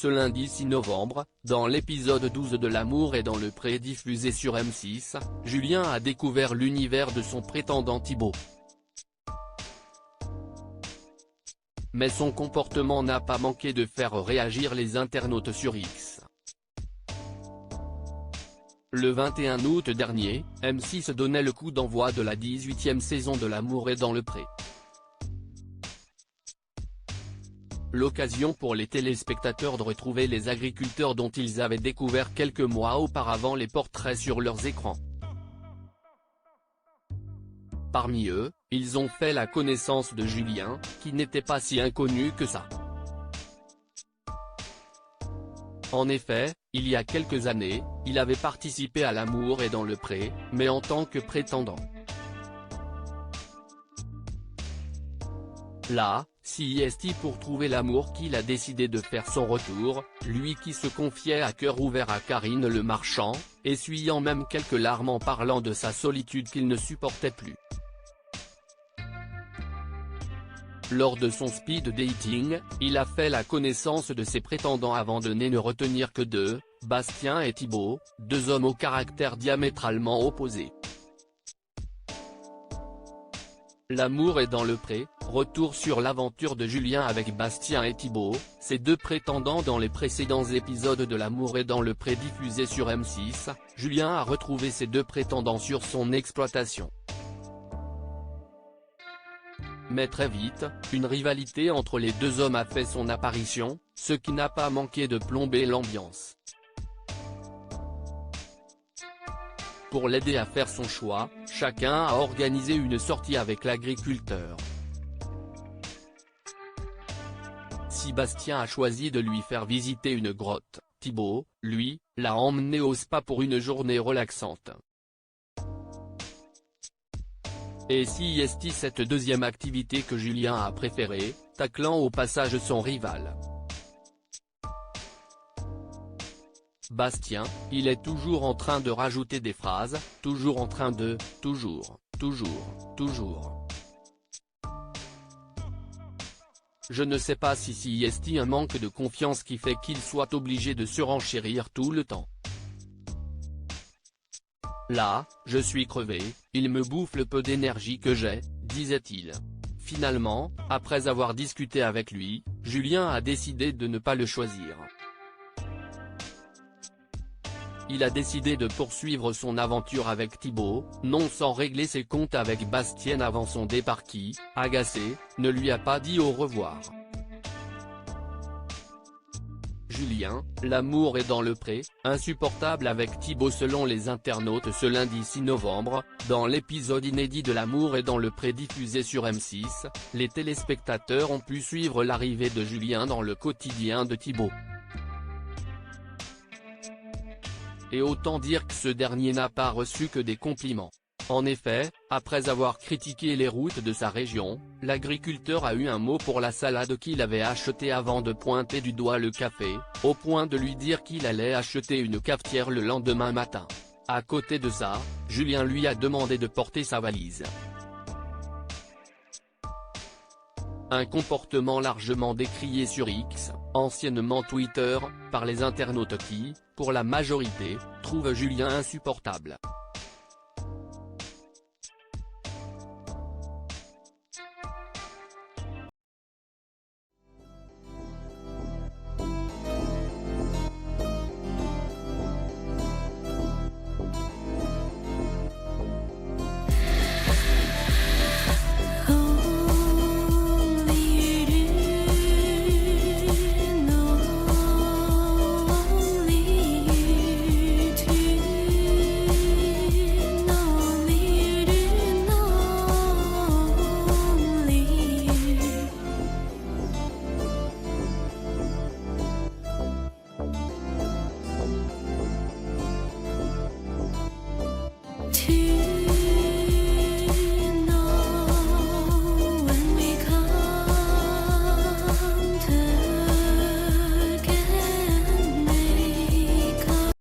ce lundi 6 novembre, dans l'épisode 12 de L'amour est dans le pré diffusé sur M6, Julien a découvert l'univers de son prétendant Thibaut. Mais son comportement n'a pas manqué de faire réagir les internautes sur X. Le 21 août dernier, M6 donnait le coup d'envoi de la 18e saison de L'amour est dans le pré. L'occasion pour les téléspectateurs de retrouver les agriculteurs dont ils avaient découvert quelques mois auparavant les portraits sur leurs écrans. Parmi eux, ils ont fait la connaissance de Julien, qui n'était pas si inconnu que ça. En effet, il y a quelques années, il avait participé à L'amour est dans le pré, mais en tant que prétendant. Là, c'est pour trouver l'amour qu'il a décidé de faire son retour, lui qui se confiait à cœur ouvert à Karine Le Marchand, essuyant même quelques larmes en parlant de sa solitude qu'il ne supportait plus. Lors de son speed dating, il a fait la connaissance de ses prétendants avant de ne retenir que deux, Bastien et Thibaut, deux hommes au caractère diamétralement opposés. L'amour est dans le pré, retour sur l'aventure de Julien avec Bastien et Thibaut, ces deux prétendants dans les précédents épisodes de L'amour est dans le pré diffusé sur M6, Julien a retrouvé ces deux prétendants sur son exploitation. Mais très vite, une rivalité entre les deux hommes a fait son apparition, ce qui n'a pas manqué de plomber l'ambiance. Pour l'aider à faire son choix, chacun a organisé une sortie avec l'agriculteur. Si Bastien a choisi de lui faire visiter une grotte, Thibaut, lui, l'a emmené au spa pour une journée relaxante. Et si est cette deuxième activité que Julien a préférée, taclant au passage son rival. Bastien, il est toujours en train de rajouter des phrases, toujours en train de, toujours. Je ne sais pas si est un manque de confiance qui fait qu'il soit obligé de surenchérir tout le temps. Là, je suis crevé, il me bouffe le peu d'énergie que j'ai, disait-il. Finalement, après avoir discuté avec lui, Julien a décidé de ne pas le choisir. Il a décidé de poursuivre son aventure avec Thibaut, non sans régler ses comptes avec Bastien avant son départ qui, agacé, ne lui a pas dit au revoir. Julien, l'amour est dans le pré, insupportable avec Thibaut selon les internautes ce lundi 6 novembre, dans l'épisode inédit de L'amour est dans le pré diffusé sur M6, les téléspectateurs ont pu suivre l'arrivée de Julien dans le quotidien de Thibaut. Et autant dire que ce dernier n'a pas reçu que des compliments. En effet, après avoir critiqué les routes de sa région, l'agriculteur a eu un mot pour la salade qu'il avait achetée avant de pointer du doigt le café, au point de lui dire qu'il allait acheter une cafetière le lendemain matin. À côté de ça, Julien lui a demandé de porter sa valise. Un comportement largement décrié sur X, anciennement Twitter, par les internautes qui, pour la majorité, trouvent Julien insupportable.